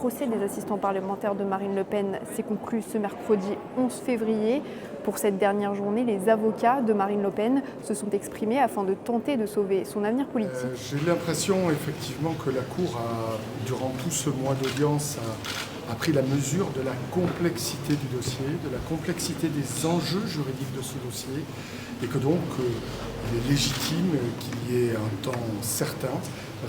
procès des assistants parlementaires de Marine Le Pen s'est conclu ce mercredi 11 février. Pour cette dernière journée, les avocats de Marine Le Pen se sont exprimés afin de tenter de sauver son avenir politique. J'ai l'impression effectivement que la Cour, durant tout ce mois d'audience, a pris la mesure de la complexité du dossier, de la complexité des enjeux juridiques de ce dossier, et que donc il est légitime qu'il y ait un temps certain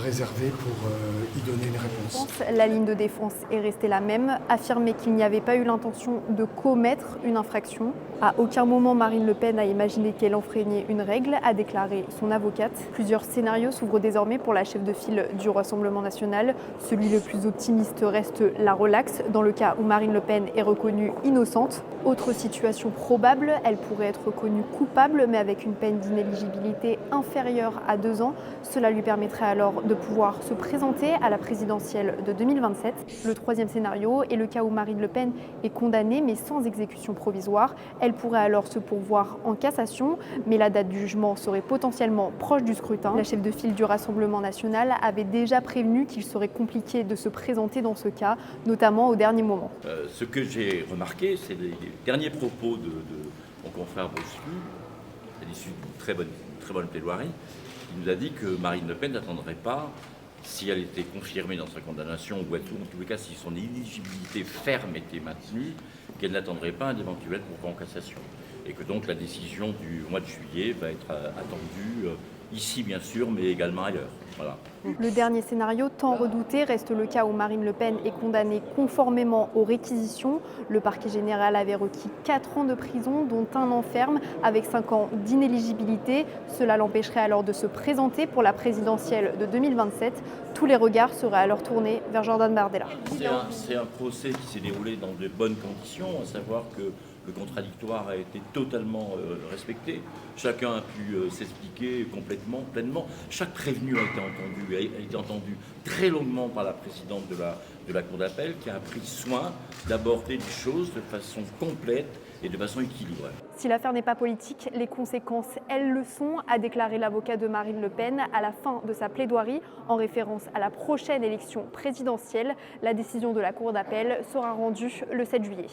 réservé pour y donner une réponse. La ligne de défense est restée la même, affirmer qu'il n'y avait pas eu l'intention de commettre une infraction. À aucun moment Marine Le Pen a imaginé qu'elle enfreignait une règle, a déclaré son avocate. Plusieurs scénarios s'ouvrent désormais pour la chef de file du Rassemblement national. Celui le plus optimiste reste la relaxe, dans le cas où Marine Le Pen est reconnue innocente. Autre situation probable, elle pourrait être reconnue coupable, mais avec une peine d'inéligibilité inférieure à 2 ans. Cela lui permettrait alors de pouvoir se présenter à la présidentielle de 2027. Le troisième scénario est le cas où Marine Le Pen est condamnée mais sans exécution provisoire. Elle pourrait alors se pourvoir en cassation, mais la date du jugement serait potentiellement proche du scrutin. La chef de file du Rassemblement national avait déjà prévenu qu'il serait compliqué de se présenter dans ce cas, notamment au dernier moment. Ce que j'ai remarqué, c'est les derniers propos de mon confrère Bossu, à l'issue d'une très bonne plaidoirie. Il nous a dit que Marine Le Pen n'attendrait pas, si elle était confirmée dans sa condamnation, ou en tous les cas si son éligibilité ferme était maintenue, qu'elle n'attendrait pas un éventuel pourvoi en cassation. Et que donc la décision du mois de juillet va être attendue ici bien sûr, mais également ailleurs. Voilà. Le dernier scénario, tant redouté, reste le cas où Marine Le Pen est condamnée conformément aux réquisitions. Le parquet général avait requis 4 ans de prison, dont 1 an ferme, avec 5 ans d'inéligibilité. Cela l'empêcherait alors de se présenter pour la présidentielle de 2027. Tous les regards seraient alors tournés vers Jordan Bardella. C'est un procès qui s'est déroulé dans de bonnes conditions, à savoir que le contradictoire a été totalement respecté. Chacun a pu s'expliquer complètement, pleinement. Chaque prévenu a été entendu très longuement par la présidente de la Cour d'appel, qui a pris soin d'aborder les choses de façon complète et de façon équilibrée. Si l'affaire n'est pas politique, les conséquences, elles le sont, a déclaré l'avocat de Marine Le Pen à la fin de sa plaidoirie, en référence à la prochaine élection présidentielle. La décision de la Cour d'appel sera rendue le 7 juillet.